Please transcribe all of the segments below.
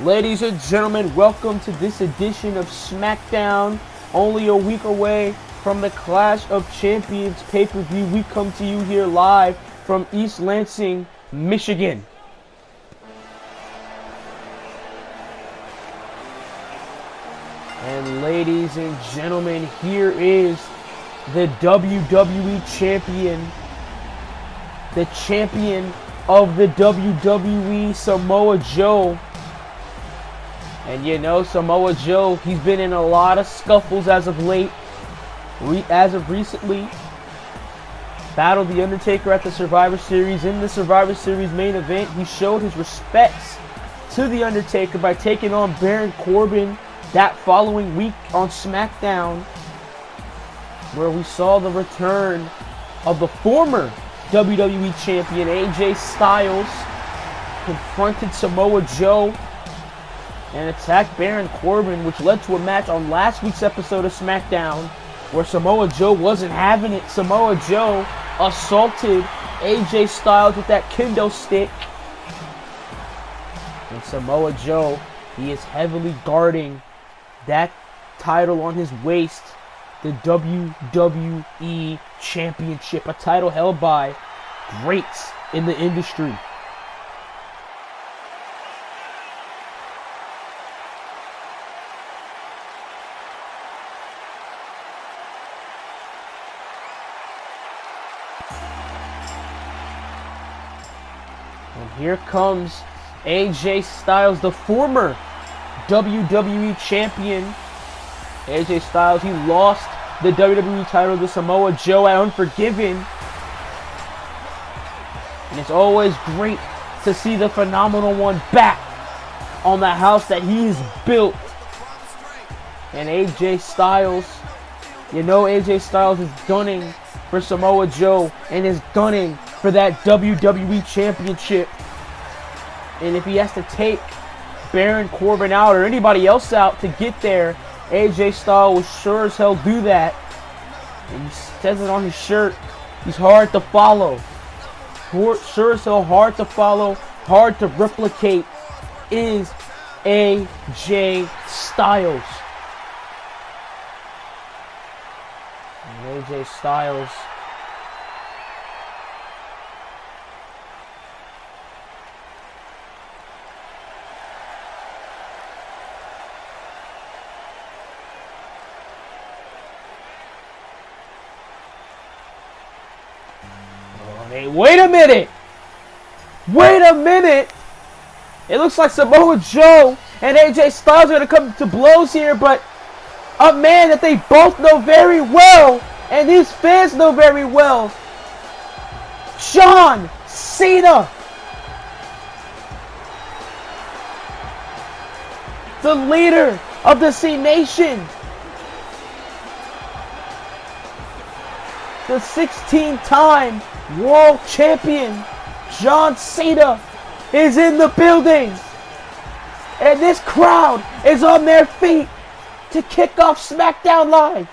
Ladies and gentlemen, welcome to this edition of SmackDown. Only a week away from the Clash of Champions pay-per-view. We come to you here live from East Lansing, Michigan. And ladies and gentlemen, here is the WWE Champion. The champion of the WWE, Samoa Joe. And you know, Samoa Joe, he's been in a lot of scuffles as of late. As of recently, battled The Undertaker at the Survivor Series. In the Survivor Series main event, he showed his respects to The Undertaker by taking on Baron Corbin that following week on SmackDown, where we saw the return of the former WWE Champion AJ Styles confronted Samoa Joe and attacked Baron Corbin, which led to a match on last week's episode of SmackDown where Samoa Joe wasn't having it. Samoa Joe assaulted AJ Styles with that kendo stick. And Samoa Joe, he is heavily guarding that title on his waist, the WWE Championship, a title held by greats in the industry. And here comes AJ Styles, the former WWE Champion. AJ Styles, he lost the WWE title to Samoa Joe at Unforgiven. And it's always great to see the Phenomenal One back on the house that he has built. And AJ Styles, you know AJ Styles is gunning for Samoa Joe and is gunning for that WWE Championship. And if he has to take Baron Corbin out or anybody else out to get there, AJ Styles will sure as hell do that. And he says it on his shirt. He's hard to follow. Sure as hell hard to follow, hard to replicate is AJ Styles. And AJ Styles, wait a minute! Wait a minute! It looks like Samoa Joe and AJ Styles are going to come to blows here, but a man that they both know very well, and these fans know very well, John Cena! The leader of the C Nation! The 16-time World Champion John Cena is in the building, and this crowd is on their feet to kick off SmackDown Live.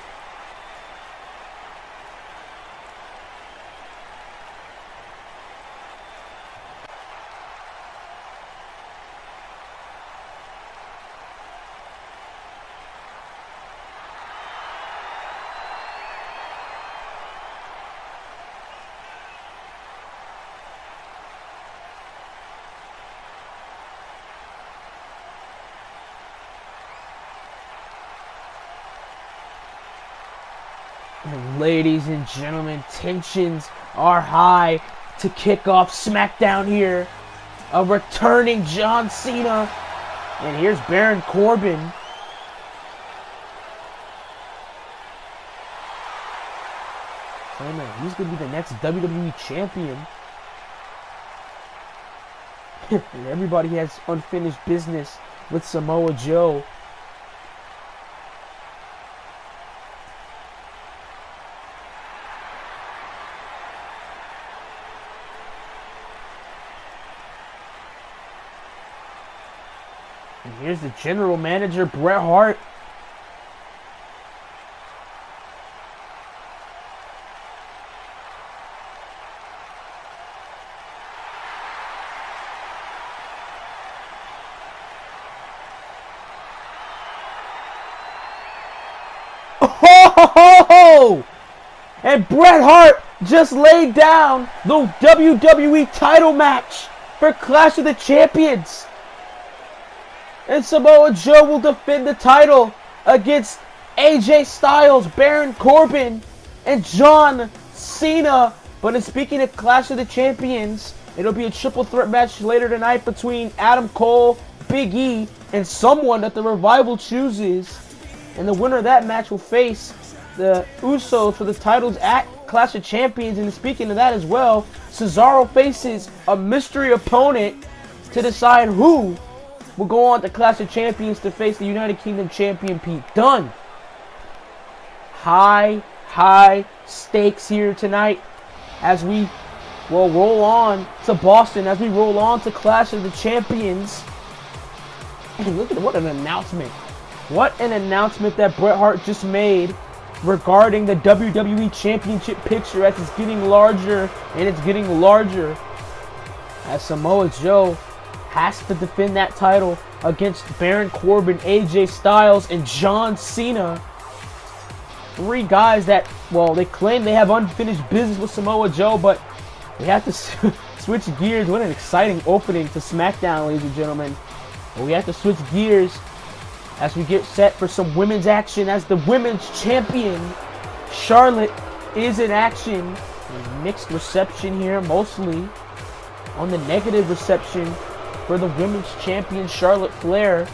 And ladies and gentlemen, tensions are high to kick off SmackDown here. A returning John Cena. And here's Baron Corbin. Oh, he's going to be the next WWE Champion. And everybody has unfinished business with Samoa Joe. And here's the general manager, Bret Hart. Oh! And Bret Hart just laid down the WWE title match for Clash of the Champions. And Samoa Joe will defend the title against AJ Styles, Baron Corbin, and John Cena. But in speaking of Clash of the Champions, it'll be a triple threat match later tonight between Adam Cole, Big E, and someone that the Revival chooses. And the winner of that match will face the Usos for the titles at Clash of Champions. And speaking of that as well, Cesaro faces a mystery opponent to decide who will go on to Clash of Champions to face the United Kingdom champion Pete Dunne. High stakes here tonight as we will roll on to Boston, as we roll on to Clash of the Champions. And look at what an announcement. What an announcement that Bret Hart just made regarding the WWE Championship picture as it's getting larger and it's getting larger. As Samoa Joe has to defend that title against Baron Corbin, AJ Styles, and John Cena. Three guys that, well, they claim they have unfinished business with Samoa Joe, but we have to switch gears. What an exciting opening to SmackDown, ladies and gentlemen. But we have to switch gears as we get set for some women's action as the women's champion, Charlotte, is in action. A mixed reception here, mostly on the negative reception for the women's champion, Charlotte Flair.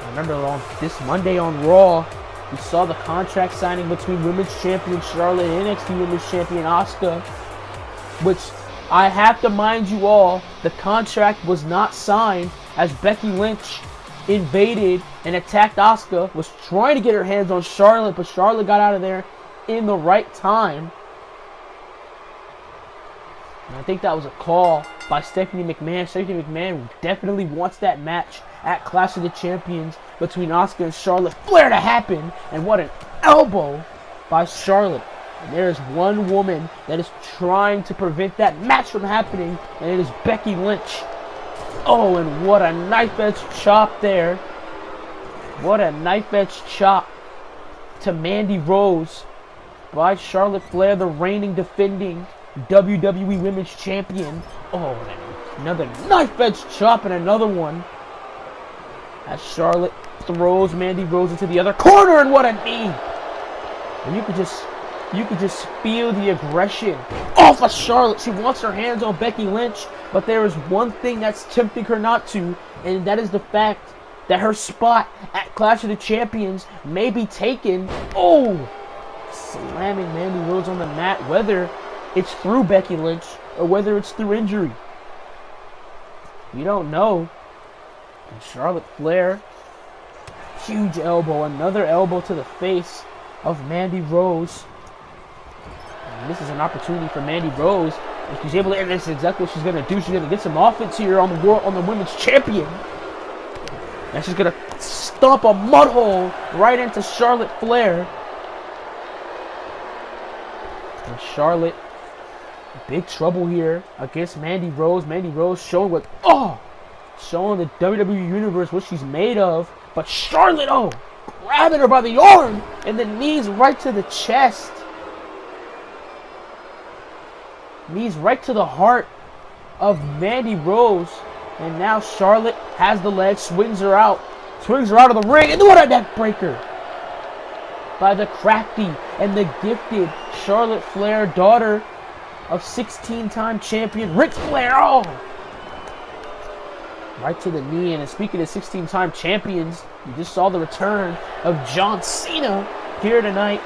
Remember, on this Monday on Raw, we saw the contract signing between women's champion Charlotte and NXT women's champion Asuka, which I have to mind you all, the contract was not signed as Becky Lynch invaded and attacked Asuka, was trying to get her hands on Charlotte, but Charlotte got out of there in the right time. And I think that was a call by Stephanie McMahon. Stephanie McMahon definitely wants that match at Clash of the Champions between Asuka and Charlotte Flair to happen. And what an elbow by Charlotte. And there is one woman that is trying to prevent that match from happening, and it is Becky Lynch. Oh, and what a knife-edge chop there. What a knife-edge chop to Mandy Rose by Charlotte Flair, the reigning, defending WWE Women's Champion. Oh, another knife-edge chop and another one as Charlotte throws Mandy Rose into the other corner, and what a knee! And you could just feel the aggression off of Charlotte. She wants her hands on Becky Lynch, but there is one thing that's tempting her not to, and that is the fact that her spot at Clash of the Champions may be taken. Oh! Slamming Mandy Rose on the mat, whether it's through Becky Lynch or whether it's through injury. We don't know. And Charlotte Flair, huge elbow, another elbow to the face of Mandy Rose. And this is an opportunity for Mandy Rose. If she's able to, and this is exactly what she's going to do. She's going to get some offense here on the women's champion. And she's going to stomp a mud hole right into Charlotte Flair. And Charlotte, big trouble here against Mandy Rose. Mandy Rose showing showing the WWE Universe what she's made of. But Charlotte, grabbing her by the arm and the knees right to the chest. Knees right to the heart of Mandy Rose. And now Charlotte has the leg, swings her out of the ring, and what a neck breaker by the crafty and the gifted Charlotte Flair, daughter of 16-time champion Ric Flair. Right to the knee. And speaking of 16-time champions, you just saw the return of John Cena here tonight.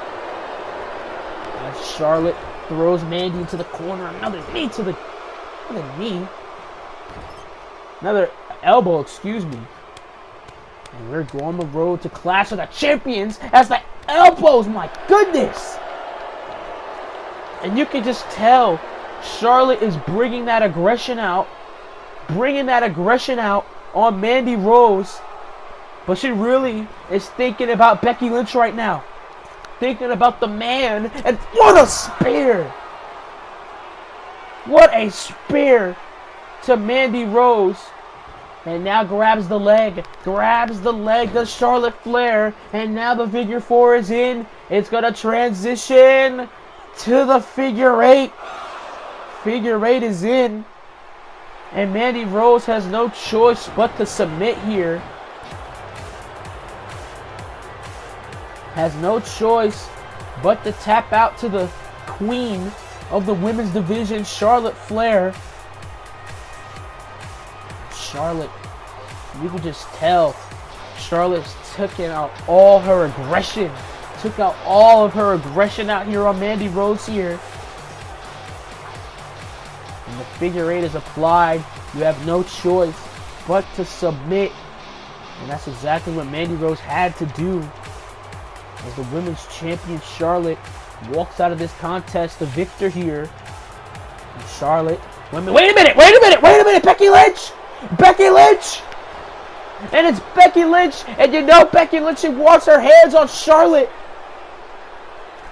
As Charlotte throws Mandy into the corner. Another elbow, excuse me. And we're going on the road to Clash of the Champions as the elbows, my goodness. And you can just tell Charlotte is bringing that aggression out on Mandy Rose. But she really is thinking about Becky Lynch right now. Thinking about the man. And what a spear. What a spear to Mandy Rose. And now grabs the leg. Grabs the leg, does Charlotte Flair. And now the figure 4 is in. It's going to transition to the figure 8. Figure 8 is in. And Mandy Rose has no choice but to submit here. Has no choice but to tap out to the queen of the women's division, Charlotte Flair. Charlotte, you can just tell Charlotte's taking out all her aggression. Took out all of her aggression out here on Mandy Rose here. And the figure 8 is applied. You have no choice but to submit. And that's exactly what Mandy Rose had to do. As the women's champion Charlotte walks out of this contest the victor here. And Charlotte, wait a minute, Becky Lynch! Becky Lynch! And it's Becky Lynch, and you know Becky Lynch, she wants her hands on Charlotte.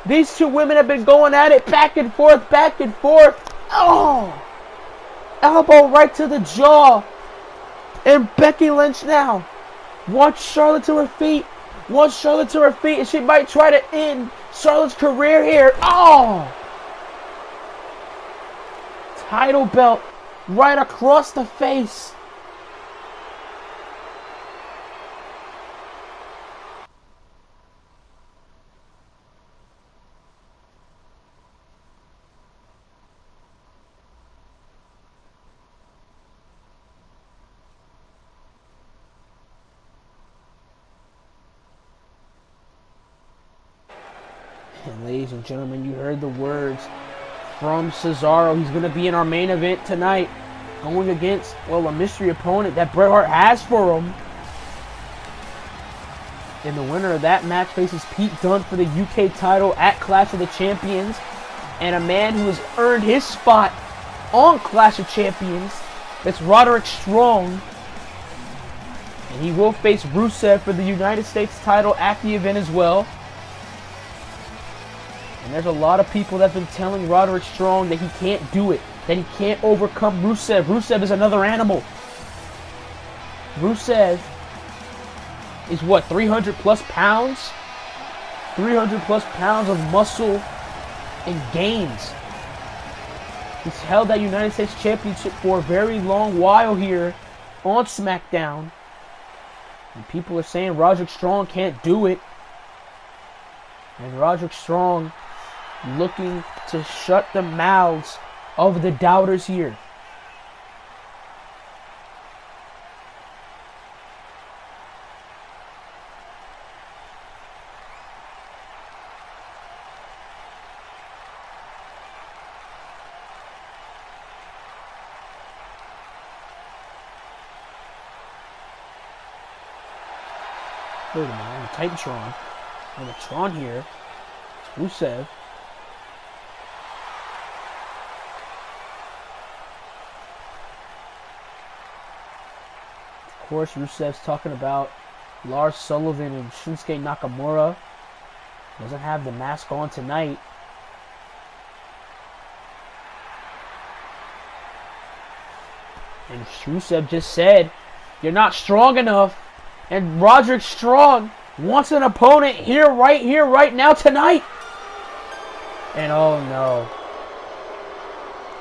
These two women have been going at it back and forth, back and forth. Oh! Elbow right to the jaw. And Becky Lynch now wants Charlotte to her feet. Wants Charlotte to her feet, and she might try to end Charlotte's career here. Oh! Title belt right across the face. And ladies and gentlemen, you heard the words from Cesaro. He's going to be in our main event tonight, going against, well, a mystery opponent that Bret Hart has for him. And the winner of that match faces Pete Dunne for the UK title at Clash of the Champions. And a man who has earned his spot on Clash of Champions, that's Roderick Strong. And he will face Rusev for the United States title at the event as well. And there's a lot of people that have been telling Roderick Strong that he can't do it, that he can't overcome Rusev. Rusev is another animal. Rusev is what, 300 plus pounds? 300 plus pounds of muscle and gains. He's held that United States Championship for a very long while here on SmackDown. And people are saying Roderick Strong can't do it. And Roderick Strong looking to shut the mouths of the doubters here. Wait a minute, I'm Titantron. I'm a Tron here. It's Rusev. Of course, Rusev's talking about Lars Sullivan and Shinsuke Nakamura. Doesn't have the mask on tonight. And Rusev just said, "You're not strong enough." And Roderick Strong wants an opponent here, right now, tonight. And oh no.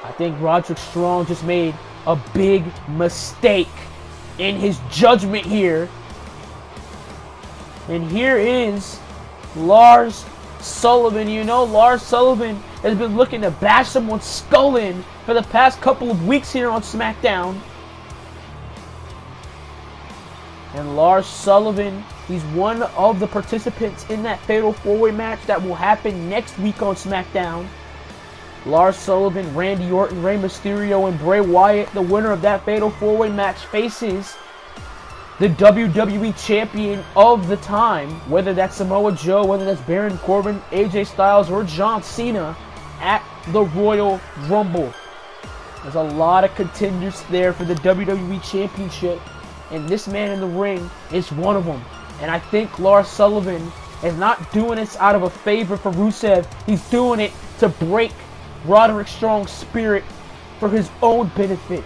I think Roderick Strong just made a big mistake in his judgment here. And here is Lars Sullivan. You know, Lars Sullivan has been looking to bash someone's skull in for the past couple of weeks here on SmackDown. And Lars Sullivan, he's one of the participants in that Fatal 4-Way match that will happen next week on SmackDown. Lars Sullivan, Randy Orton, Rey Mysterio, and Bray Wyatt. The winner of that Fatal 4-Way match faces the WWE Champion of the time, whether that's Samoa Joe, whether that's Baron Corbin, AJ Styles, or John Cena at the Royal Rumble. There's a lot of contenders there for the WWE Championship. And this man in the ring is one of them. And I think Lars Sullivan is not doing this out of a favor for Rusev. He's doing it to break Roderick Strong's spirit for his own benefit.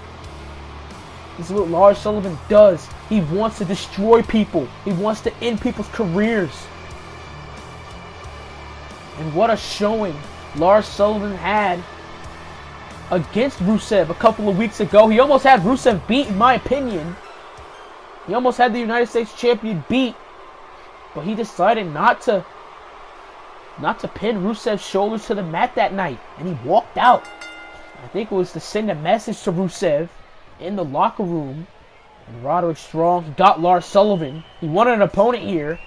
This is what Lars Sullivan does. He wants to destroy people. He wants to end people's careers. And what a showing Lars Sullivan had against Rusev a couple of weeks ago. He almost had Rusev beat, in my opinion. He almost had the United States champion beat. But he decided not to pin Rusev's shoulders to the mat that night. And he walked out. I think it was to send a message to Rusev in the locker room. And Roderick Strong got Lars Sullivan. He wanted an opponent here.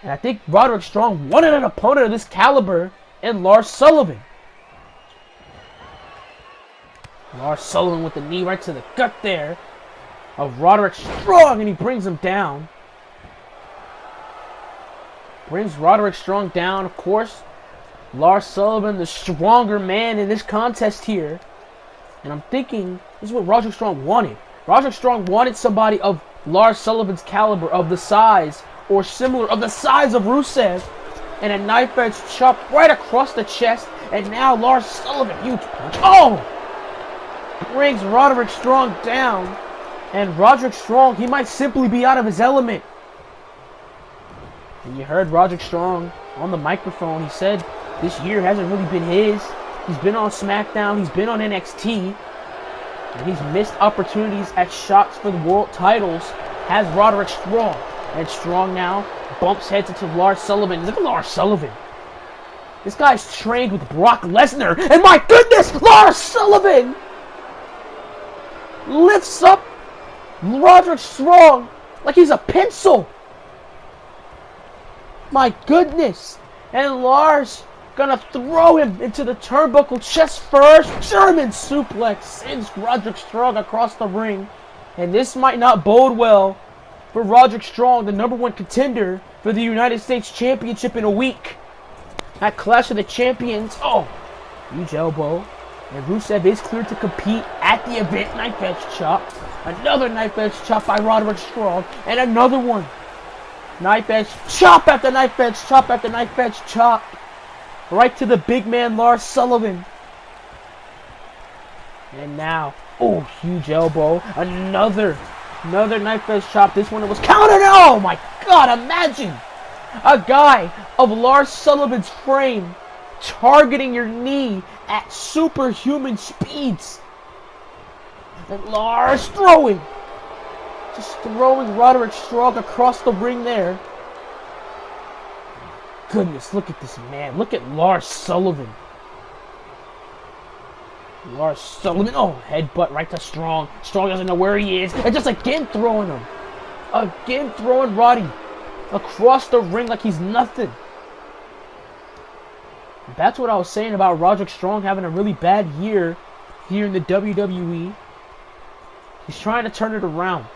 And I think Roderick Strong wanted an opponent of this caliber in Lars Sullivan. Lars Sullivan with the knee right to the gut there of Roderick Strong, and he brings him down. Brings Roderick Strong down. Of course, Lars Sullivan, the stronger man in this contest here. And I'm thinking, this is what Roderick Strong wanted. Roderick Strong wanted somebody of Lars Sullivan's caliber, of the size, or similar, of the size of Rusev. And a knife edge chop right across the chest. And now Lars Sullivan, huge punch. Oh! Brings Roderick Strong down. And Roderick Strong, he might simply be out of his element. And you heard Roderick Strong on the microphone. He said this year hasn't really been his. He's been on SmackDown. He's been on NXT. And he's missed opportunities at shots for the world titles. Has Roderick Strong. And Strong now bumps heads into Lars Sullivan. Look at Lars Sullivan. This guy's trained with Brock Lesnar. And my goodness, Lars Sullivan lifts up Roderick Strong like he's a pencil. My goodness. And Lars gonna throw him into the turnbuckle chest first. German suplex sends Roderick Strong across the ring. And this might not bode well for Roderick Strong, the #1 contender for the United States Championship in a week. At Clash of the Champions. Oh, huge elbow. And Rusev is cleared to compete at the event. Knife edge chop. Another knife edge chop by Roderick Strong. And another one. Knife edge chop after knife edge chop after knife edge chop. Right to the big man Lars Sullivan. And now, oh, huge elbow. Another knife edge chop. This one it was countered. Oh my God, imagine a guy of Lars Sullivan's frame targeting your knee at superhuman speeds. And Lars throwing. Just throwing Roderick Strong across the ring there. Goodness, look at this man. Look at Lars Sullivan. Lars Sullivan. Oh, headbutt right to Strong. Strong doesn't know where he is. And just again throwing him. Again throwing Roddy across the ring like he's nothing. That's what I was saying about Roderick Strong having a really bad year here in the WWE. He's trying to turn it around.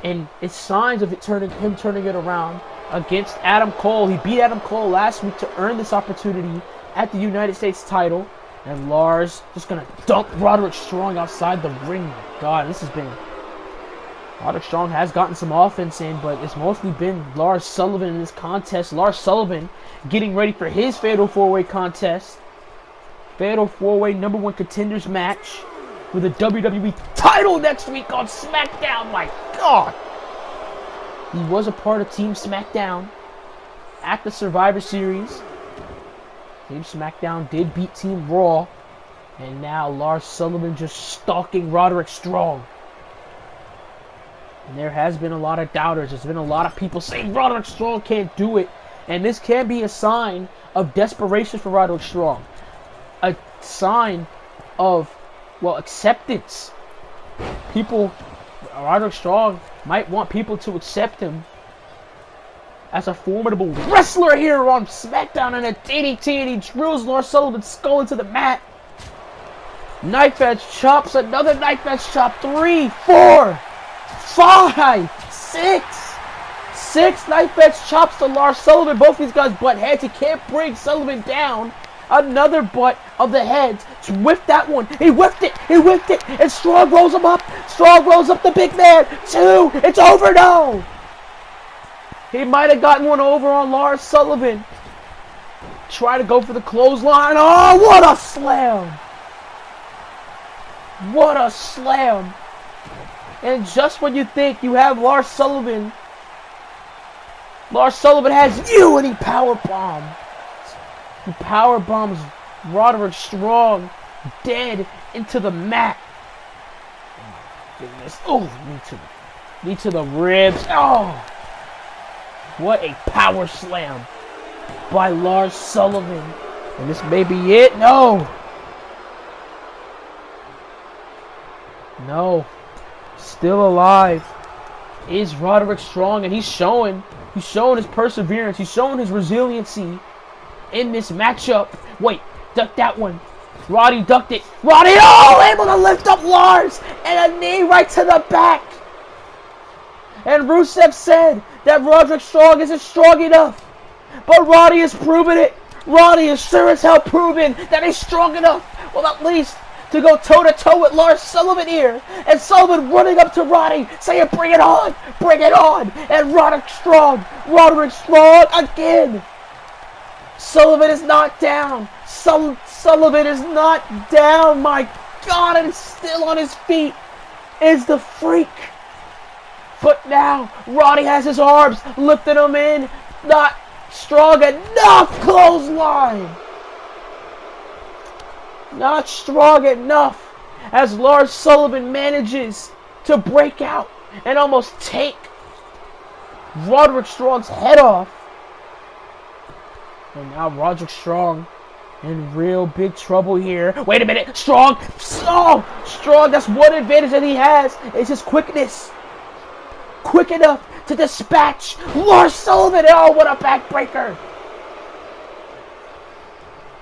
And it's signs of him turning it around against Adam Cole. He beat Adam Cole last week to earn this opportunity at the United States title. And Lars just going to dump Roderick Strong outside the ring. My God, this has been... Roderick Strong has gotten some offense in, but it's mostly been Lars Sullivan in this contest. Lars Sullivan getting ready for his Fatal 4-Way contest. Fatal 4-Way #1 contenders match for the WWE title next week on SmackDown. My God! He was a part of Team SmackDown at the Survivor Series. Team SmackDown did beat Team Raw. And now Lars Sullivan just stalking Roderick Strong. And there has been a lot of doubters. There's been a lot of people saying Roderick Strong can't do it. And this can be a sign of desperation for Roderick Strong. A sign of, well, acceptance. Roderick Strong might want people to accept him as a formidable wrestler here on SmackDown, and a DDT, and he drills Lars Sullivan's skull into the mat. Knife edge chops, another knife edge chop. 3, 4, 5, 6. 6 knife edge chops to Lars Sullivan. Both these guys butt heads. He can't bring Sullivan down. Another butt of the heads. Whiffed that one. He whiffed it. He whiffed it. And Strong rolls him up. Strong rolls up the big man. 2. It's over now. He might have gotten one over on Lars Sullivan. Try to go for the clothesline. Oh, what a slam. What a slam. And just when you think you have Lars Sullivan has you, and he power bombs. He power bombs Roderick Strong dead into the mat. Oh my goodness. Oh, knee to the ribs. Oh, what a power slam by Lars Sullivan. And this may be it. No. No. Still alive is Roderick Strong, and he's showing his perseverance. He's showing his resiliency in this matchup. Wait, duck that one. Roddy ducked it. Roddy, able to lift up Lars, and a knee right to the back. And Rusev said that Roderick Strong isn't strong enough, but Roddy has proven it. Roddy is sure as hell proven that he's strong enough. Well, at least to go toe-to-toe with Lars Sullivan here. And Sullivan running up to Roddy, saying, bring it on, bring it on. And Roderick Strong again. Sullivan is not down. Sullivan is not down. My God, and still on his feet is the Freak. But now, Roddy has his arms, lifting him in. Not strong enough. Clothesline. Not strong enough as Lars Sullivan manages to break out and almost take Roderick Strong's head off. And now Roderick Strong in real big trouble here. Wait a minute. Strong. Oh, Strong. That's one advantage that he has is his quickness. Quick enough to dispatch Lars Sullivan. Oh, what a backbreaker.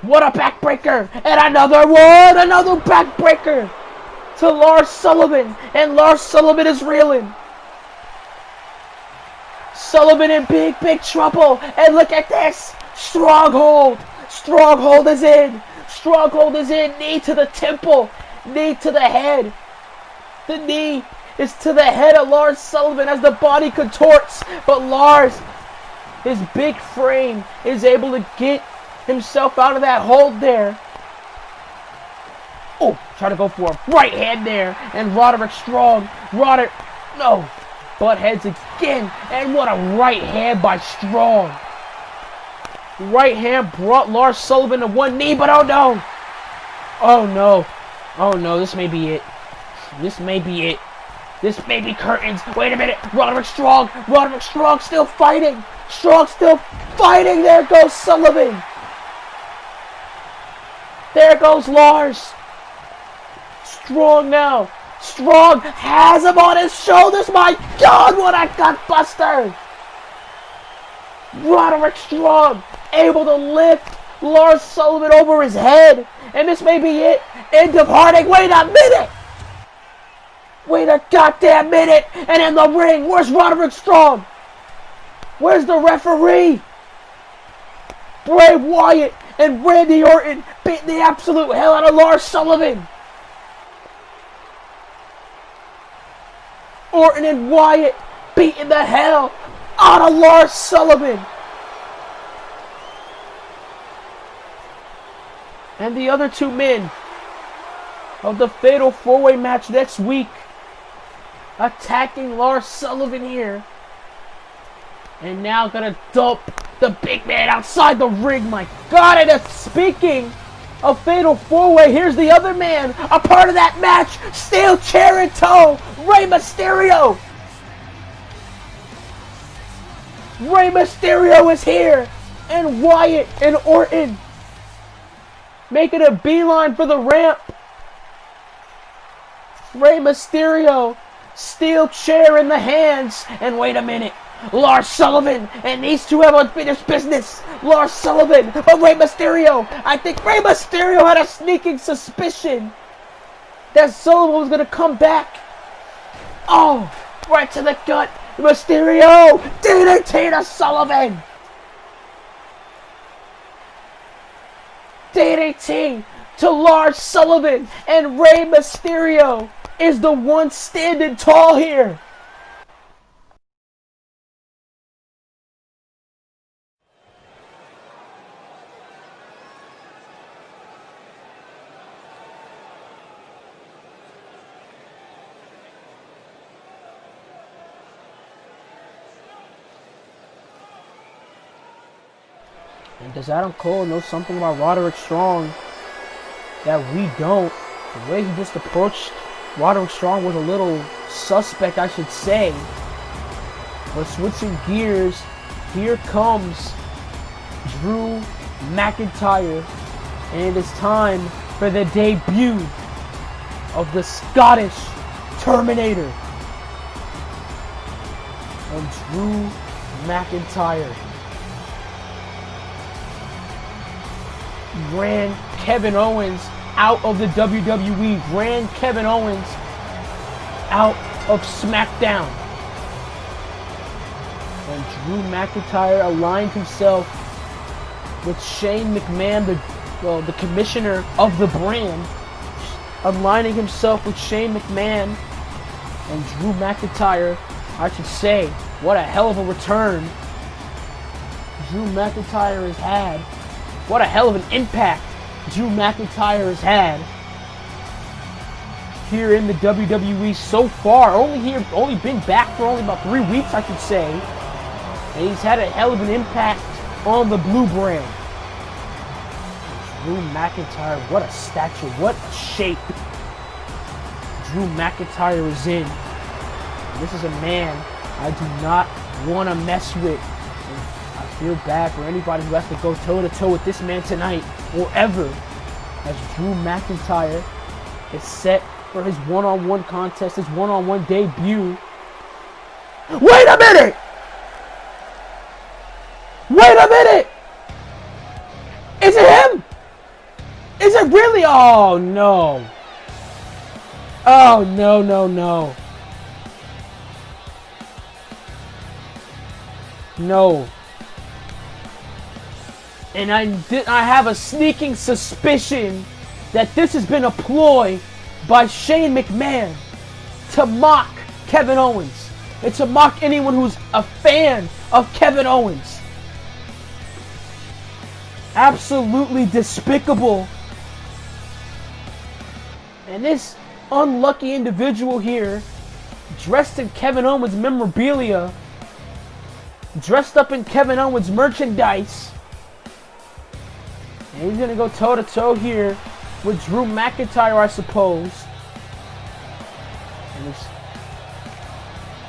What a backbreaker. And another one. Another backbreaker to Lars Sullivan. And Lars Sullivan is reeling. Sullivan in big, big trouble. And look at this. Stronghold. Stronghold is in. Stronghold is in. Knee to the temple. Knee to the head. The knee is to the head of Lars Sullivan as the body contorts. But Lars, his big frame, is able to get himself out of that hold there. Oh, try to go for a right hand there. And Roderick Strong. No. Butt heads again. And what a right hand by Strong. Right hand brought Lars Sullivan to one knee, but oh no. Oh no. Oh no, this may be it. This may be it. This may be curtains. Wait a minute. Roderick Strong still fighting. Strong still fighting. There goes Sullivan. There goes Lars. Strong now. Strong has him on his shoulders. My God, what a gutbuster. Roderick Strong able to lift Lars Sullivan over his head. And this may be it. End of Harding. Wait a minute. Wait a goddamn minute. And in the ring, where's Roderick Strong? Where's the referee? Bray Wyatt and Randy Orton beat the absolute hell out of Lars Sullivan. Orton and Wyatt beating the hell out of Lars Sullivan. And the other two men of the Fatal 4-Way match next week attacking Lars Sullivan here. And now gonna dump the big man outside the ring. My God, and speaking of Fatal 4-Way, here's the other man, a part of that match, steel chair in tow, Rey Mysterio. Rey Mysterio is here, and Wyatt and Orton making a beeline for the ramp. Rey Mysterio, steel chair in the hands, and wait a minute. Lars Sullivan, and these two have unfinished business. Lars Sullivan, but Rey Mysterio. I think Rey Mysterio had a sneaking suspicion that Sullivan was going to come back. Oh, right to the gut. Mysterio, DDT to Sullivan. DDT to Lars Sullivan, and Rey Mysterio is the one standing tall here. And does Adam Cole know something about Roderick Strong that we don't? The way he just approached Roderick Strong was a little suspect, I should say. But switching gears, here comes Drew McIntyre. And it is time for the debut of the Scottish Terminator. And Drew McIntyre ran Kevin Owens out of the WWE, ran Kevin Owens out of SmackDown. And Drew McIntyre aligned himself with Shane McMahon, the commissioner of the brand, aligning himself with Shane McMahon and Drew McIntyre. I should say, what a hell of a return Drew McIntyre has had. What a hell of an impact Drew McIntyre has had here in the WWE so far. Only been back for only about 3 weeks, I should say. And he's had a hell of an impact on the blue brand. Drew McIntyre, what a stature, what a shape Drew McIntyre is in. And this is a man I do not want to mess with. And I feel bad for anybody who has to go toe-to-toe with this man tonight or ever, as Drew McIntyre is set for his one-on-one contest, his one-on-one debut. Wait a minute! Wait a minute! Is it him? Is it really? Oh, no. Oh, no, no, no. No. And I have a sneaking suspicion that this has been a ploy by Shane McMahon to mock Kevin Owens and to mock anyone who's a fan of Kevin Owens. Absolutely despicable. And this unlucky individual here, dressed in Kevin Owens memorabilia, dressed up in Kevin Owens merchandise, and he's going to go toe-to-toe here with Drew McIntyre, I suppose. And he's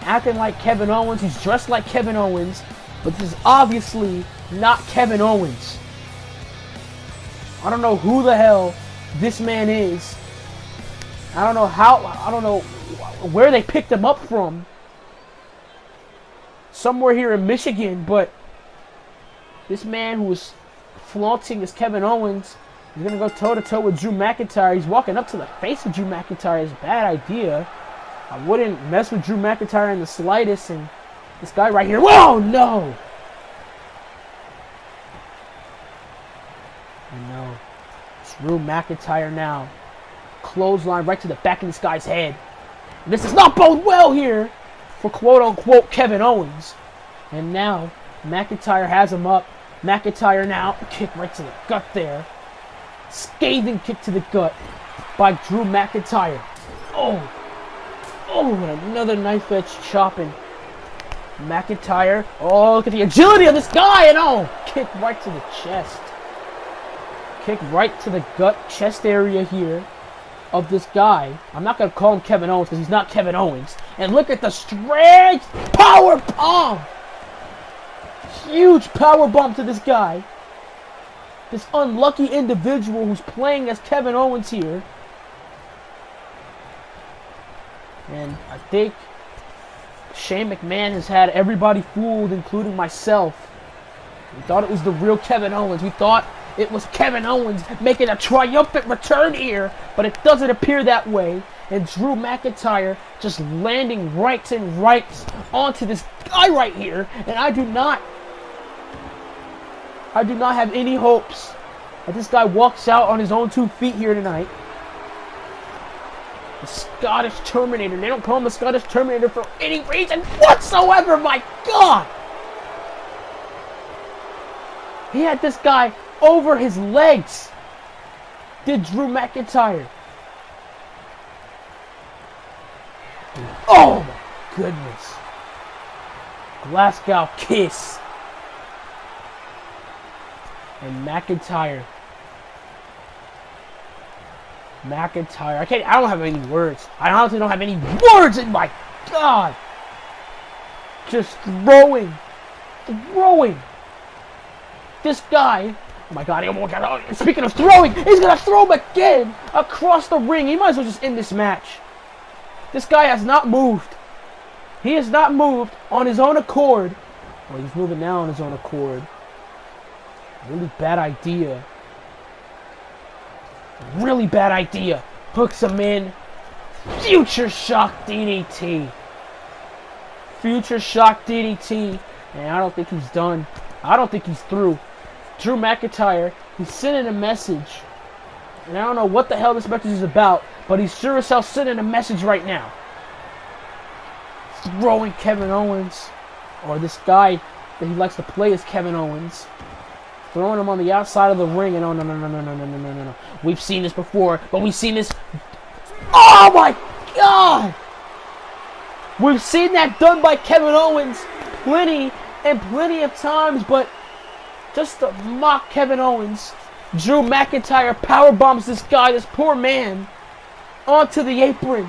acting like Kevin Owens. He's dressed like Kevin Owens. But this is obviously not Kevin Owens. I don't know who the hell this man is. I don't know where they picked him up from. Somewhere here in Michigan, but this man who was flaunting as Kevin Owens is going to go toe-to-toe with Drew McIntyre. He's walking up to the face of Drew McIntyre. It's a bad idea. I wouldn't mess with Drew McIntyre in the slightest. And this guy right here. Whoa, no! No. It's Drew McIntyre now. Clothesline right to the back of this guy's head. And this does not bode well here for quote-unquote Kevin Owens. And now McIntyre has him up. McIntyre now, kick right to the gut there. Scathing kick to the gut by Drew McIntyre. Oh, and another knife edge chopping. McIntyre, oh, look at the agility of this guy, and oh, kick right to the chest. Kick right to the gut, chest area here of this guy. I'm not going to call him Kevin Owens because he's not Kevin Owens. And look at the strange power bomb. Huge power bomb to this guy. This unlucky individual who's playing as Kevin Owens here. And I think Shane McMahon has had everybody fooled, including myself. We thought it was the real Kevin Owens. We thought it was Kevin Owens making a triumphant return here, but it doesn't appear that way. And Drew McIntyre just landing rights and rights onto this guy right here. And I do not have any hopes that this guy walks out on his own 2 feet here tonight. The Scottish Terminator. They don't call him the Scottish Terminator for any reason whatsoever. My God! He had this guy over his legs. Did Drew McIntyre. Oh my goodness. Glasgow kiss. And McIntyre. I don't have any words. I honestly don't have any words in my God. Just throwing. This guy. Oh my God. Oh my God. Speaking of throwing, he's going to throw him again across the ring. He might as well just end this match. This guy has not moved. He has not moved on his own accord. Well, he's moving now on his own accord. Really bad idea. Hooks him in. Future Shock DDT. And I don't think he's done. I don't think he's through. Drew McIntyre, he's sending a message. And I don't know what the hell this message is about, but he's sure as hell sending a message right now. Throwing Kevin Owens, or this guy that he likes to play as Kevin Owens. Throwing him on the outside of the ring, and oh no. We've seen this before, but we've seen this. Oh my God! We've seen that done by Kevin Owens plenty of times, but just to mock Kevin Owens, Drew McIntyre powerbombs this guy, this poor man, onto the apron.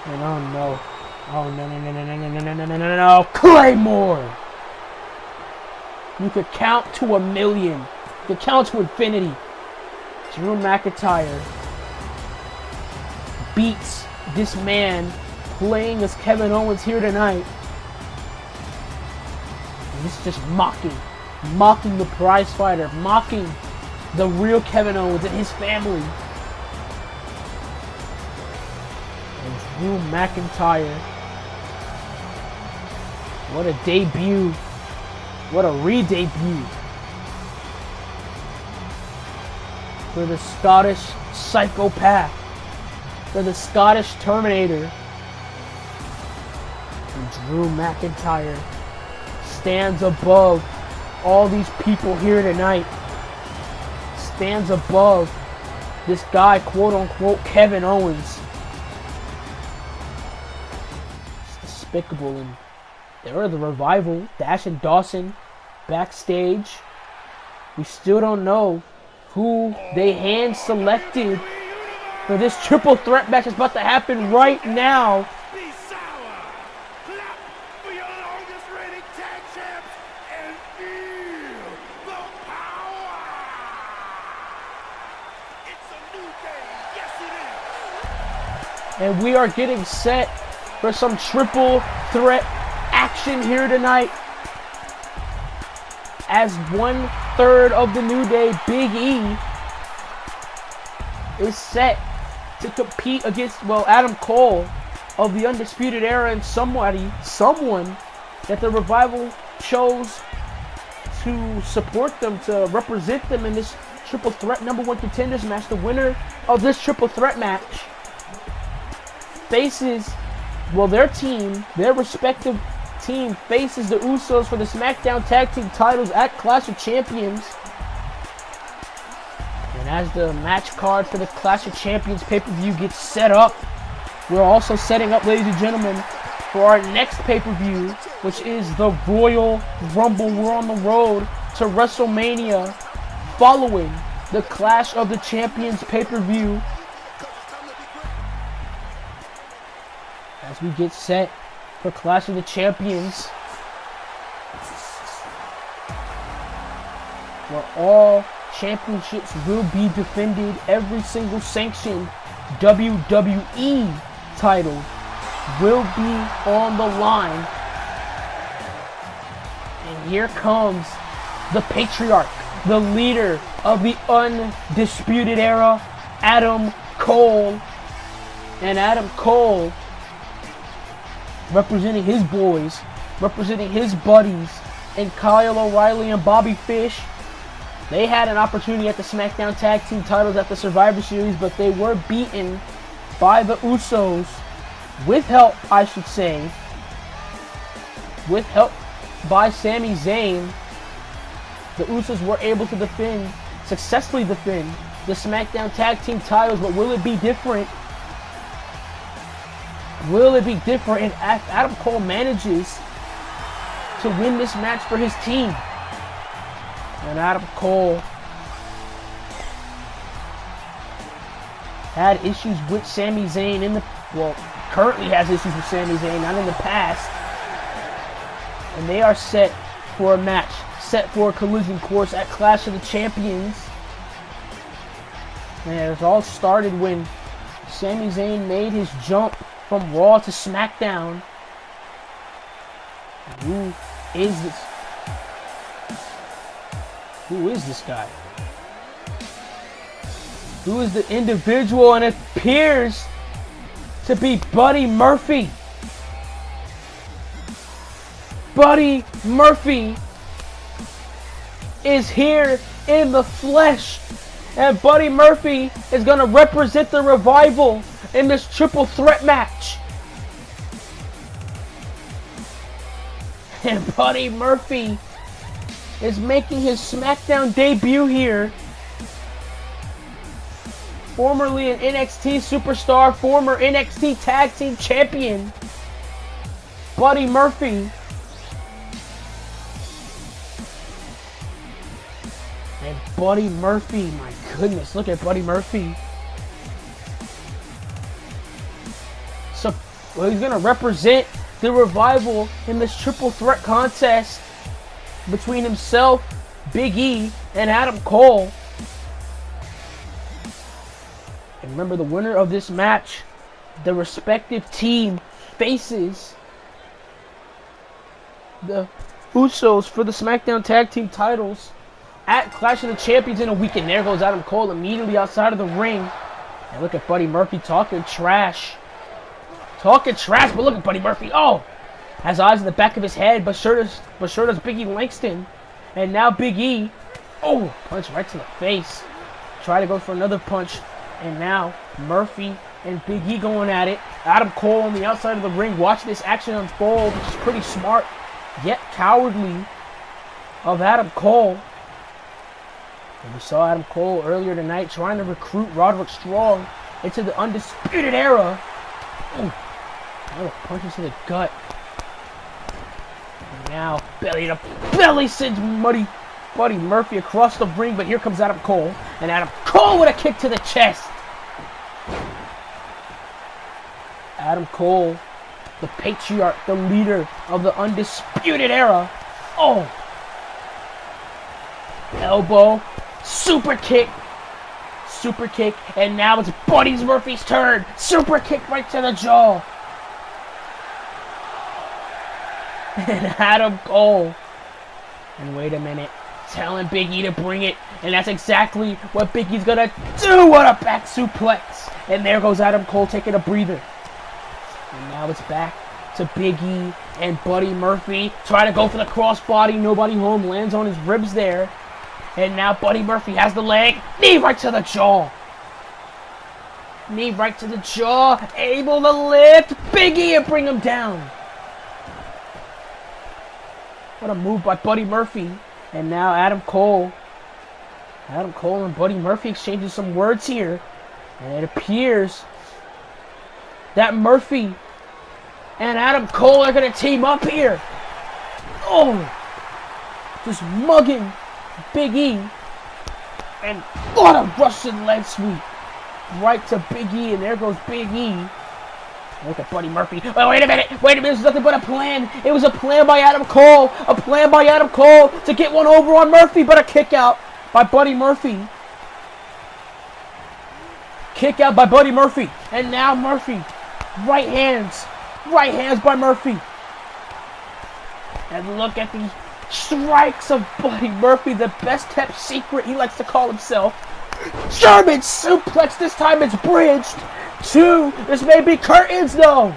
And oh no, Claymore! You could count to 1,000,000. You could count to infinity. Drew McIntyre beats this man playing as Kevin Owens here tonight. And this is just mocking the prize fighter, mocking the real Kevin Owens and his family. And Drew McIntyre, what a debut. What a re-debut for the Scottish psychopath, for the Scottish Terminator. And Drew McIntyre stands above all these people here tonight. Stands above this guy, quote-unquote, Kevin Owens. It's despicable. And there are the Revival, Dash and Dawson, backstage. We still don't know who they hand selected for this triple threat match that's about to happen right now. And we are getting set for some triple threat action here tonight, as 1/3 of the New Day, Big E, is set to compete against, well, Adam Cole of the Undisputed Era, and someone that the Revival chose to support them, to represent them in this triple threat #1 contenders match. The winner of this triple threat match faces, well, their respective team faces the Usos for the SmackDown Tag Team titles at Clash of Champions. And as the match card for the Clash of Champions pay-per-view gets set up, we're also setting up, ladies and gentlemen, for our next pay-per-view, which is the Royal Rumble. We're on the road to WrestleMania following the Clash of the Champions pay-per-view. As we get set for Clash of the Champions, where all championships will be defended, every single sanctioned WWE title will be on the line. And here comes the patriarch, the leader of the Undisputed Era, Adam Cole. And Adam Cole, representing his boys, representing his buddies, and Kyle O'Reilly and Bobby Fish. They had an opportunity at the SmackDown Tag Team titles at the Survivor Series, but they were beaten by the Usos, with help, I should say, with help by Sami Zayn. The Usos were able to successfully defend the SmackDown Tag Team titles, but will it be different? Will it be different if Adam Cole manages to win this match for his team? And Adam Cole had issues with Sami Zayn currently has issues with Sami Zayn, not in the past. And they are set for a match, set for a collision course at Clash of the Champions. And it all started when Sami Zayn made his jump from Raw to SmackDown. Who is this? Who is this guy? Who is the individual? And it appears to be Buddy Murphy. Buddy Murphy is here in the flesh. And Buddy Murphy is going to represent the Revival in this triple threat match. And Buddy Murphy is making his SmackDown debut here. Formerly an NXT superstar, former NXT Tag Team Champion, Buddy Murphy. And Buddy Murphy, my goodness, look at Buddy Murphy. So, he's going to represent the Revival in this triple threat contest between himself, Big E, and Adam Cole. And remember, the winner of this match, the respective team faces the Usos for the SmackDown Tag Team titles at Clash of the Champions in a week. And there goes Adam Cole immediately outside of the ring. And look at Buddy Murphy talking trash. But look at Buddy Murphy. Oh! Has eyes in the back of his head, but sure does Big E Langston. And now Big E. Oh! Punch right to the face. Try to go for another punch. And now Murphy and Big E going at it. Adam Cole on the outside of the ring watching this action unfold, which is pretty smart, yet cowardly of Adam Cole. And we saw Adam Cole earlier tonight trying to recruit Roderick Strong into the Undisputed Era. Oh, another punches to the gut. And now belly to belly sends Buddy Murphy across the ring, but here comes Adam Cole. And Adam Cole with a kick to the chest. Adam Cole, the patriarch, the leader of the Undisputed Era. Oh! Elbow. Super kick. And now it's Buddy Murphy's turn. Super kick right to the jaw. And Adam Cole. And wait a minute. Telling Big E to bring it. And that's exactly what Big E's gonna do. What a back suplex. And there goes Adam Cole taking a breather. And now it's back to Big E and Buddy Murphy. Try to go for the crossbody. Nobody home. Lands on his ribs there. And now Buddy Murphy has the leg. Knee right to the jaw. Able to lift Big E and bring him down. What a move by Buddy Murphy. And now Adam Cole and Buddy Murphy exchanging some words here. And it appears that Murphy and Adam Cole are going to team up here. Oh! Just mugging Big E. And what a Russian leg sweep. Right to Big E. And there goes Big E. Look at Buddy Murphy. Oh, wait a minute. It's nothing but a plan. It was a plan by Adam Cole. To get one over on Murphy. But a kick out by Buddy Murphy. And now Murphy. Right hands by Murphy. And look at the strikes of Buddy Murphy. The best kept secret, he likes to call himself. German suplex. This time it's bridged. 2. This may be curtains though.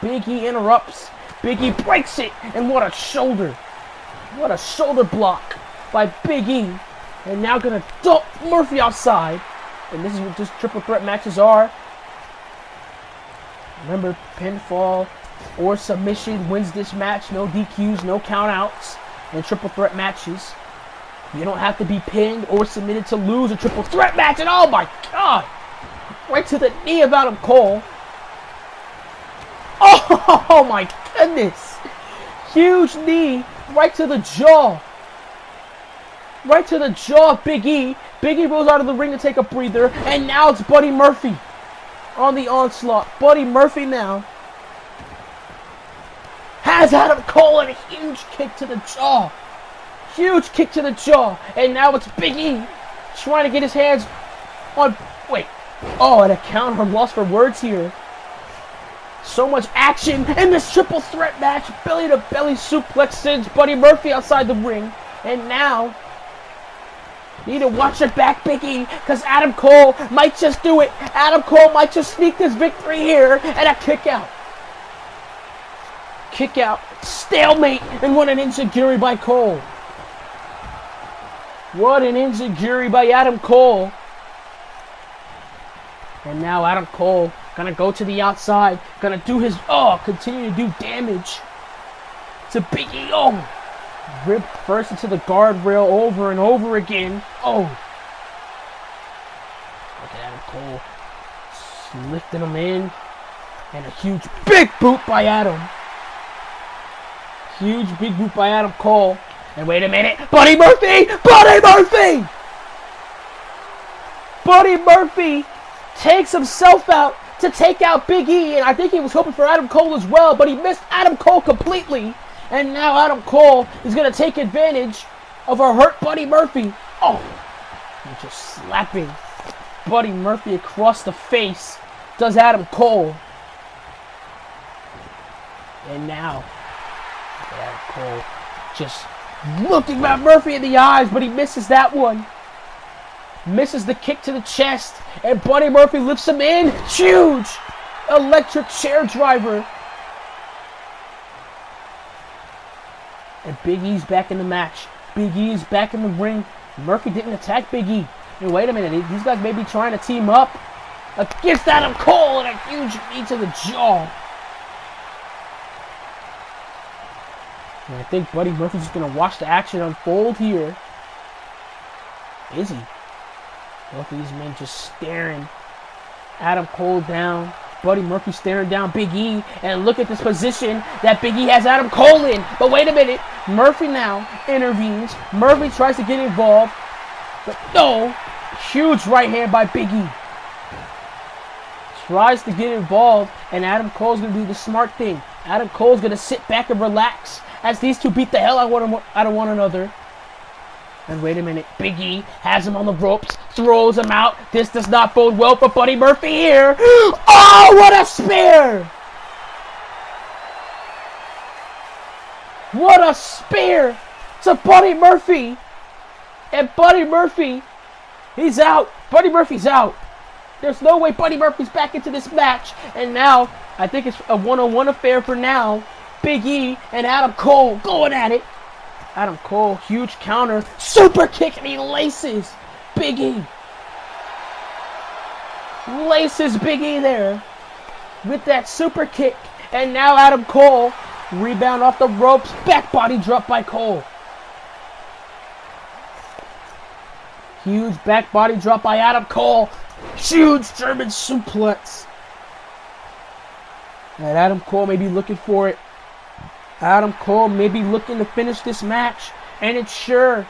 Big E interrupts. Big E breaks it. And what a shoulder block by Big E. And now gonna dump Murphy outside. And this is what just triple threat matches are. Remember, pinfall or submission wins this match. No DQs, no countouts in triple threat matches. You don't have to be pinned or submitted to lose a triple threat match. And oh my God! Right to the knee of Adam Cole. Oh my goodness! Huge knee right to the jaw. right to the jaw of Big E. Big E rolls out of the ring to take a breather, and now it's Buddy Murphy on the onslaught. Buddy Murphy now has Adam Cole and a huge kick to the jaw. Huge kick to the jaw, and now it's Big E trying to get his hands on, wait, oh, and a counter. I'm lost for words here. So much action in this triple threat match. Belly to belly suplex sends Buddy Murphy outside the ring. And now, need to watch your back, Big E, because Adam Cole might just do it. Adam Cole might just sneak this victory here, and a kick out. Kick out. Stalemate, and what an enziguri by Cole. What an enziguri by Adam Cole. And now Adam Cole gonna go to the outside, gonna do his, continue to do damage to Big E. Oh, ripped first into the guardrail over and over again. Oh, look at Adam Cole, just lifting him in, and a huge big boot by Adam. Huge big boot by Adam Cole. And wait a minute, Buddy Murphy! Buddy Murphy! Buddy Murphy takes himself out to take out Big E, and I think he was hoping for Adam Cole as well, but he missed Adam Cole completely. And now Adam Cole is going to take advantage of a hurt Buddy Murphy. Oh, and just slapping Buddy Murphy across the face does Adam Cole. And now Adam Cole just looking at Murphy in the eyes, but he misses that one. Misses the kick to the chest, and Buddy Murphy lifts him in. Huge electric chair driver. And Big E's back in the match. Big E's back in the ring. Murphy didn't attack Big E. And wait a minute, these guys may be trying to team up against Adam Cole, and a huge knee to the jaw. And I think Buddy Murphy's just going to watch the action unfold here. Is he? Both of these men just staring Adam Cole down. Buddy Murphy staring down Big E. And look at this position that Big E has Adam Cole in. But wait a minute. Murphy now intervenes. Murphy tries to get involved. But no. Huge right hand by Big E. Tries to get involved. And Adam Cole's going to do the smart thing. Adam Cole's going to sit back and relax as these two beat the hell out of one another. And wait a minute, Big E has him on the ropes, throws him out. This does not bode well for Buddy Murphy here. Oh, what a spear! What a spear to Buddy Murphy. And Buddy Murphy, he's out. Buddy Murphy's out. There's no way Buddy Murphy's back into this match. And now, I think it's a one-on-one affair for now. Big E and Adam Cole going at it. Adam Cole, huge counter, super kick, and he laces Big E. Laces Big E there with that super kick. And now Adam Cole, rebound off the ropes, back body drop by Cole. Huge back body drop by Adam Cole. Huge German suplex. And Adam Cole may be looking for it. Adam Cole may be looking to finish this match. And it's sure.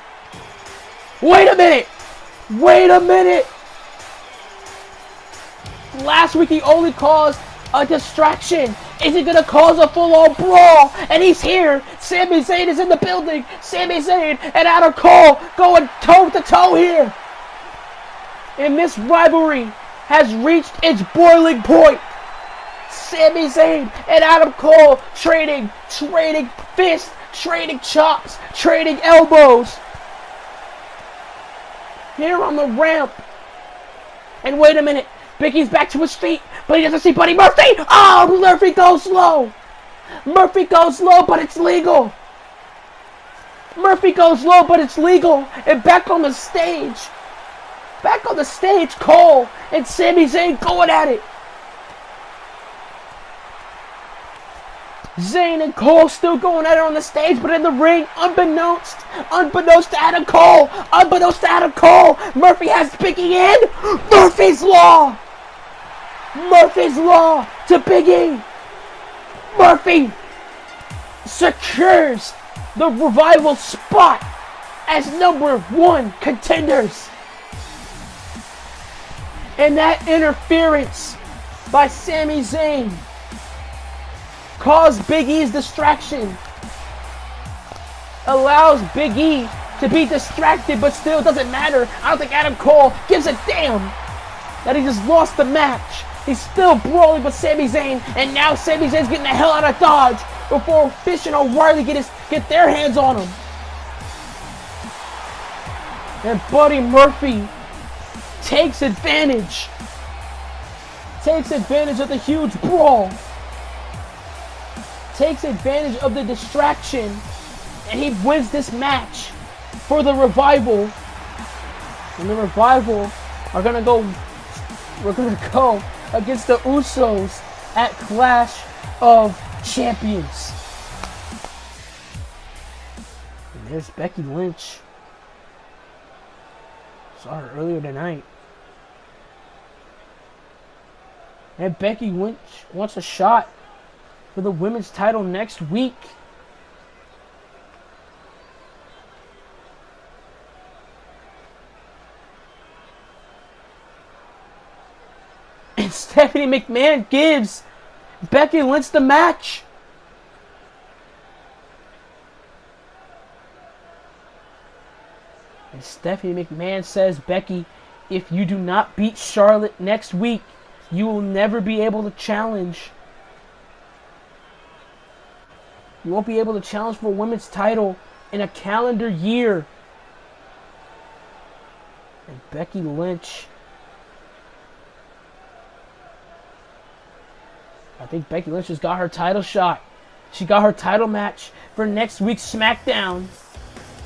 Wait a minute! Wait a minute! Last week he only caused a distraction. Is he going to cause a full-on brawl? And he's here. Sami Zayn is in the building. Sami Zayn and Adam Cole going toe-to-toe here. And this rivalry has reached its boiling point. Sami Zayn and Adam Cole trading fists, trading chops, trading elbows. Here on the ramp. And wait a minute. Big E's back to his feet, but he doesn't see Buddy Murphy. Oh, Murphy goes slow. Murphy goes slow, but it's legal. Murphy goes low, but it's legal. And back on the stage. Back on the stage, Cole and Sami Zayn going at it. Zayn and Cole still going at it on the stage, but in the ring, unbeknownst to Adam Cole, Murphy has Big E in. Murphy's Law to Big E. Murphy secures the revival spot as #1 contenders. And that interference by Sami Zayn caused Big E's distraction. Allows Big E to be distracted, but still doesn't matter. I don't think Adam Cole gives a damn that he just lost the match. He's still brawling with Sami Zayn, and now Sami Zayn's getting the hell out of Dodge before Fish and O'Reilly get their hands on him. And Buddy Murphy takes advantage of the huge brawl, takes advantage of the distraction, and he wins this match for the Revival. And the Revival we're gonna go against the Usos at Clash of Champions. And there's Becky Lynch. Saw her earlier tonight. And Becky Lynch wants a shot for the women's title next week. And Stephanie McMahon gives Becky Lynch the match. And Stephanie McMahon says, Becky, if you do not beat Charlotte next week, you will never be able to challenge. You won't be able to challenge for a women's title in a calendar year. And Becky Lynch, I think Becky Lynch has got her title shot. She got her title match for next week's SmackDown.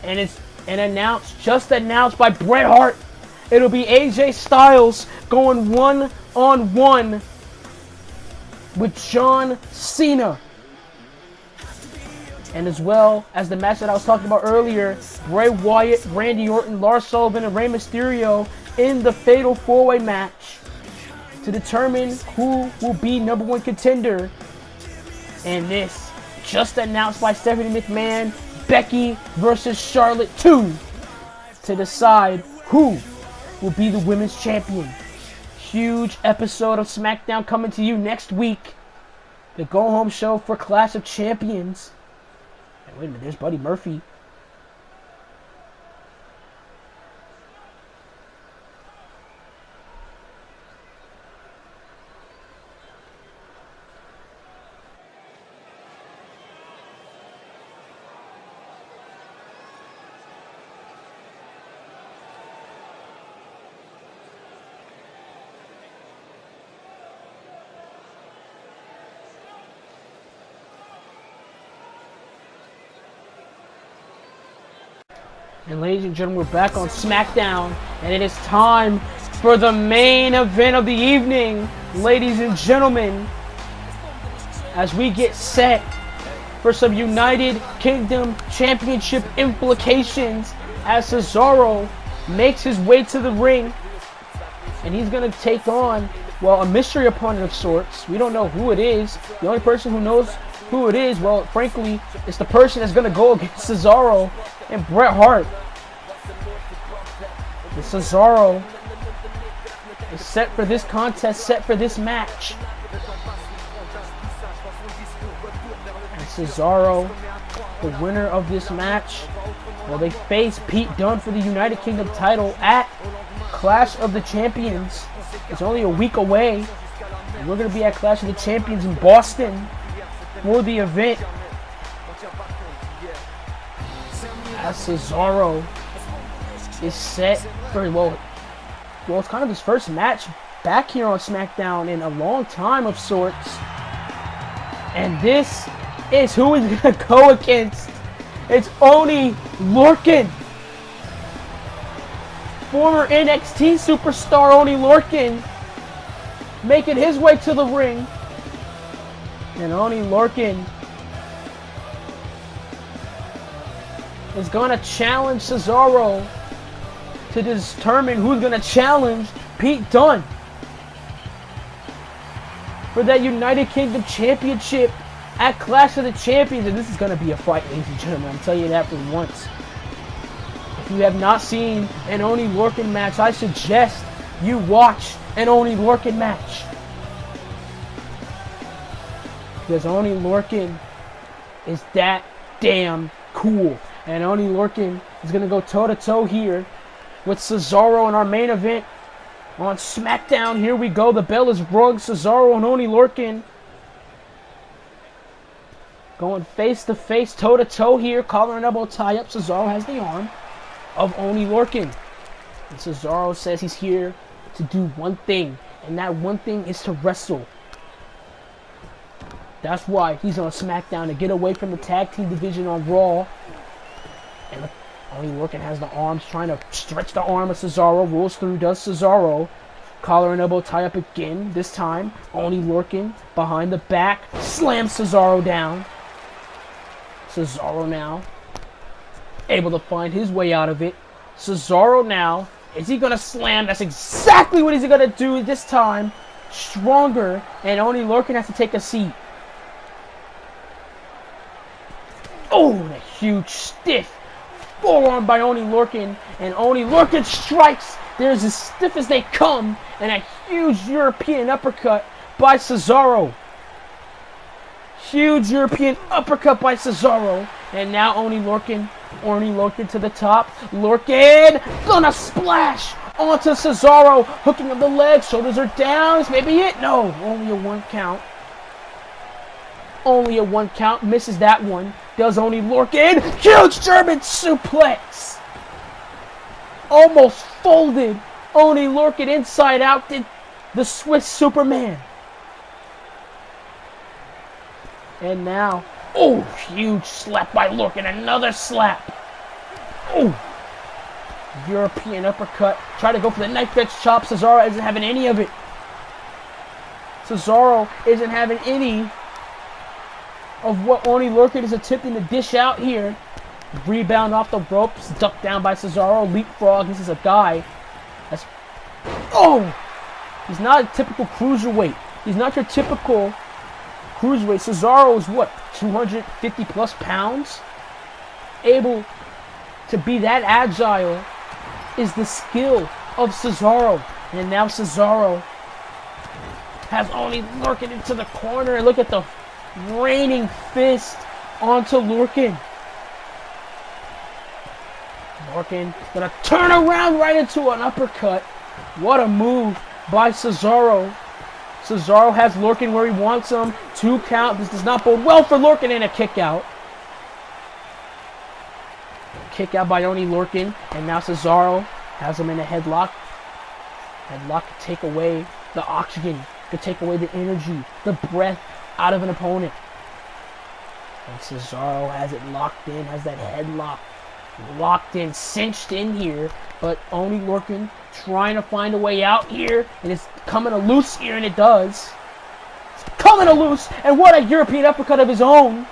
And it's just announced by Bret Hart. It'll be AJ Styles going one-on-one with John Cena. And as well as the match that I was talking about earlier, Bray Wyatt, Randy Orton, Lars Sullivan, and Rey Mysterio in the Fatal 4-Way match to determine who will be #1 contender. And this, just announced by Stephanie McMahon, Becky versus Charlotte 2 to decide who will be the women's champion. Huge episode of SmackDown coming to you next week. The go-home show for Clash of Champions. And wait a minute, there's Buddy Murphy. And ladies and gentlemen, we're back on SmackDown, and it is time for the main event of the evening, ladies and gentlemen, as we get set for some United Kingdom Championship implications as Cesaro makes his way to the ring, and he's going to take on, well, a mystery opponent of sorts. We don't know who it is. The only person who knows who it is, well, frankly, it's the person that's going to go against Cesaro and Bret Hart. The Cesaro is set for this contest, set for this match. And Cesaro, the winner of this match, well, they face Pete Dunne for the United Kingdom title at Clash of the Champions. It's only a week away. And we're going to be at Clash of the Champions in Boston for the event. As Cesaro is set for, well, it's kind of his first match back here on SmackDown in a long time of sorts. And this is who he's going to go against. It's Oney Lorcan. Former NXT superstar Oney Lorcan making his way to the ring. And Oney Lorcan is going to challenge Cesaro to determine who's going to challenge Pete Dunne for that United Kingdom Championship at Clash of the Champions. And this is going to be a fight, ladies and gentlemen. I'm telling you that for once. you have not seen an Oney Lorcan match, I suggest you watch an Oney Lorcan match. Because Oney Lorcan is that damn cool. And Oney Lorcan is going to go toe-to-toe here with Cesaro in our main event on SmackDown. Here we go. The bell is rung. Cesaro and Oney Lorcan going face-to-face, toe-to-toe here. Collar and elbow tie-up. Cesaro has the arm of Oney Lorcan. And Cesaro says he's here to do one thing. And that one thing is to wrestle. That's why he's on SmackDown, to get away from the tag team division on Raw. And Oney Lorcan has the arms, trying to stretch the arm of Cesaro. Rolls through, does Cesaro. Collar and elbow tie up again. This time, Oney Lorcan behind the back. Slams Cesaro down. Cesaro now able to find his way out of it. Cesaro now, is he going to slam? That's exactly what he's going to do this time. Stronger, and Oney Lorcan has to take a seat. Oh, a huge stiff forearm by Oney Lorcan, and Oney Lorcan strikes. There's as stiff as they come, and a huge European uppercut by Cesaro. Huge European uppercut by Cesaro, and now Oney Lorcan to the top. Lorcan gonna splash onto Cesaro, hooking up the legs. Shoulders are down. This may be it. No, only a 1 count. Only a 1 count. Misses that one. Does Oney Lorcan. Huge German suplex. Almost folded. Oney Lorcan inside out. Did the Swiss Superman. And now, oh, huge slap by Lorcan. Another slap. Oh, European uppercut. Try to go for the knife edge chop. Cesaro isn't having any of it. Cesaro isn't having any of what Oney Lorcan is attempting to dish out here. Rebound off the ropes, ducked down by Cesaro, leapfrog. This is a guy that's, oh, he's not a typical cruiserweight. He's not your typical cruiserweight. Cesaro is what, 250 plus pounds? Able to be that agile is the skill of Cesaro. And now Cesaro has Oney Lorcan into the corner, and look at the raining fist onto Lorcan. Lorcan gonna turn around right into an uppercut. What a move by Cesaro. Cesaro has Lorcan where he wants him. 2 count. This does not bode well for Lorcan, and a kick out. Kick out by Oney Lorcan, and now Cesaro has him in a headlock. Headlock could take away the oxygen, could take away the energy, the breath out of an opponent. And Cesaro has it locked in, has that headlock locked in, cinched in here. But Oney Lorcan trying to find a way out here, and it's coming a loose here, and it does. It's coming a loose, and what a European uppercut of his own.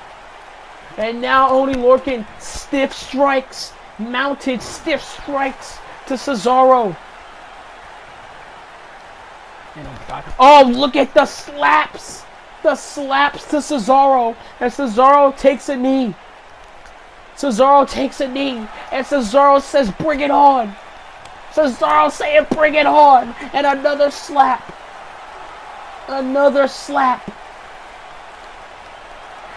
And now Oney Lorcan stiff strikes, mounted stiff strikes to Cesaro. And oh, look at the slaps! The slaps to Cesaro, and Cesaro takes a knee. Cesaro takes a knee, and Cesaro says, bring it on. Cesaro saying, bring it on. And another slap. Another slap.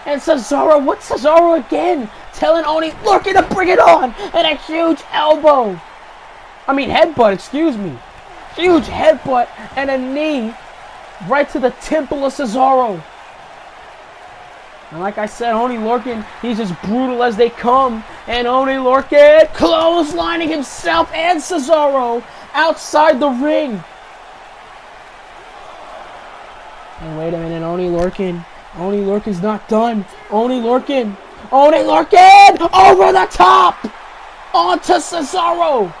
And Cesaro, what's Cesaro again? Telling Oney Lorcan to bring it on. And a huge elbow. I mean headbutt, excuse me. Huge headbutt and a knee right to the temple of Cesaro. And like I said, Oney Lorcan, he's as brutal as they come. And Oney Lorcan clotheslining himself and Cesaro outside the ring. And wait a minute, Oney Lorcan's not done. Oney Lorcan over the top onto Cesaro.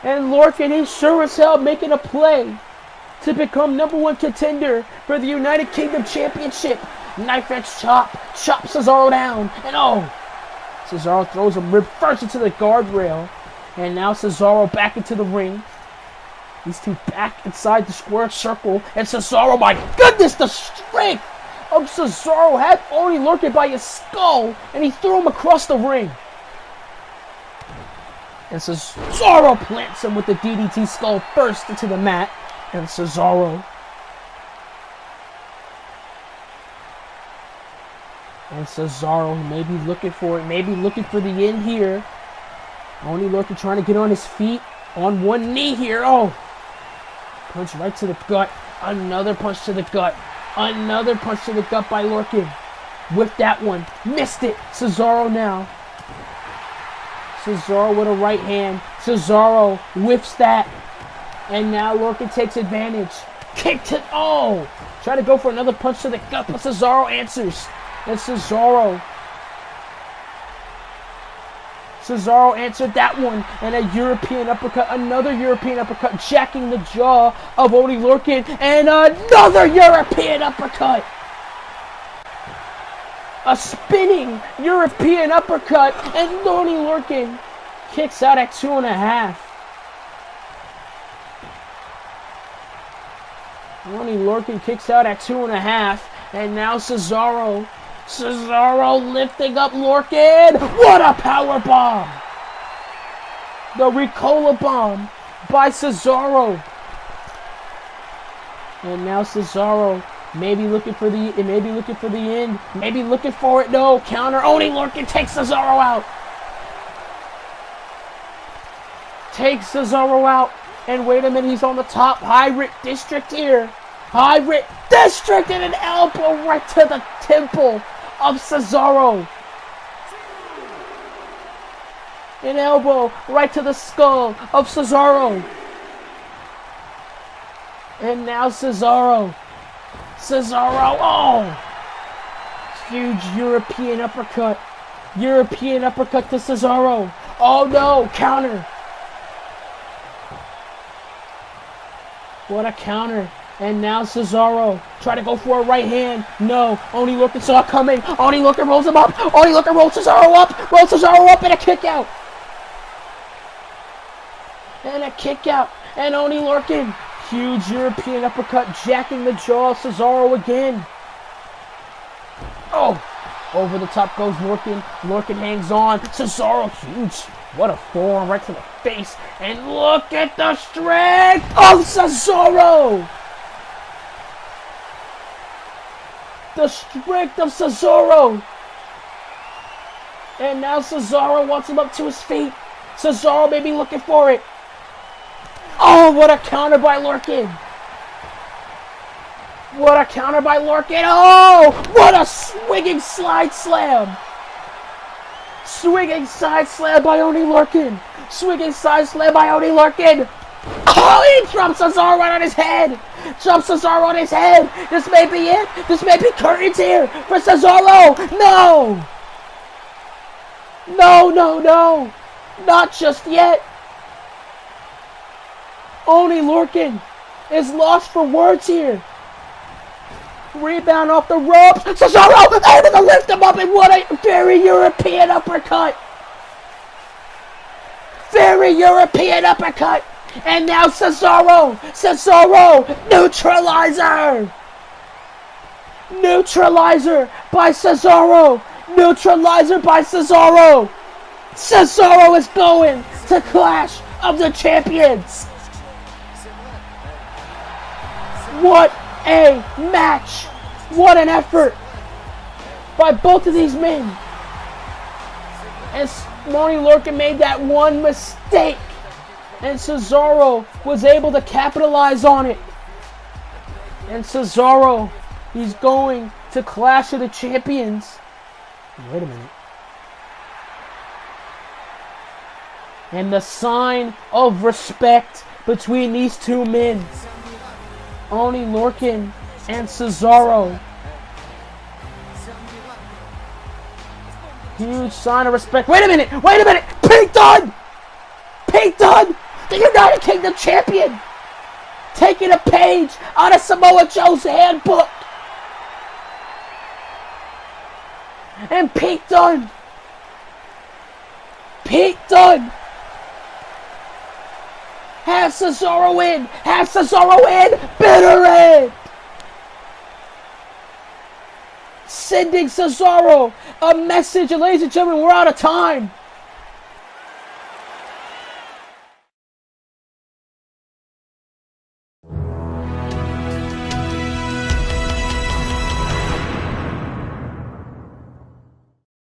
And Lorcan is sure as hell making a play to become #1 contender for the United Kingdom Championship. Knife edge chop, chops Cesaro down, and oh, Cesaro throws him rib first into the guardrail, and now Cesaro back into the ring. These two back inside the square circle, and Cesaro, my goodness, the strength of Cesaro had Oney Lorcan by his skull, and he threw him across the ring. And Cesaro plants him with the DDT skull first into the mat. And Cesaro. And Cesaro may be looking for it. Maybe looking for the end here. Only Lorcan trying to get on his feet. On one knee here. Oh. Punch right to the gut. Another punch to the gut. Another punch to the gut by Lorcan. With that one. Missed it. Cesaro now. Cesaro with a right hand. Cesaro whiffs that. And now Lorcan takes advantage. Kick to... Oh! Try to go for another punch to the gut, but Cesaro answers. And Cesaro answered that one. And a European uppercut. Another European uppercut. Jacking the jaw of Oney Lorcan. And another European uppercut. A spinning European uppercut. And Oney Lorcan kicks out at 2.5. Oney Lorcan kicks out at 2.5. And now Cesaro lifting up Lorcan. What a power bomb! The Ricola bomb by Cesaro. And now Cesaro maybe looking for the end. Maybe looking for it. No counter. Oney Lorcan takes Cesaro out. Takes Cesaro out. And wait a minute, he's on the top. High Rick District here. High Rick District and an elbow right to the temple of Cesaro. An elbow right to the skull of Cesaro. And now Cesaro. Oh! Huge European uppercut. European uppercut to Cesaro. Oh no, counter. What a counter. And now Cesaro try to go for a right hand. No. Oney Lorcan saw it coming. Oney Lorcan rolls him up. Oney Lorcan rolls Cesaro up. Rolls Cesaro up and a kick out. And a kick out. And Oney Lorcan. Huge European uppercut. Jacking the jaw of Cesaro again. Oh. Over the top goes Lorcan. Lorcan hangs on. Cesaro huge. What a forearm right to the face. And look at the strength of Cesaro. The strength of Cesaro. And now Cesaro wants him up to his feet. Cesaro may be looking for it. Oh, what a counter by Lorcan. What a counter by Lorcan. Oh, what a swinging slide slam. Swinging side slam by Oney Lorcan. Swinging side slam by Oney Lorcan. Oh, he drops Cesaro right on his head. Drops Cesaro on his head. This may be it. This may be curtains here for Cesaro. No. No. Not just yet. Oney Lorcan is lost for words here. Rebound off the ropes. Cesaro able to lift him up, and what a very European uppercut. Very European uppercut. And now Cesaro. Neutralizer. Neutralizer by Cesaro. Neutralizer by Cesaro. Cesaro is going to Clash of the Champions. What a match. What an effort by both of these men. And Oney Lorcan made that one mistake. And Cesaro was able to capitalize on it. And Cesaro, he's going to Clash of the Champions. Wait a minute. And the sign of respect between these two men, Oney Lorcan and Cesaro. Huge sign of respect. Wait a minute. Pete Dunne. The United Kingdom champion. Taking a page out of Samoa Joe's handbook. And Pete Dunne have Cesaro in, bitter end. Sending Cesaro a message, and ladies and gentlemen, we're out of time.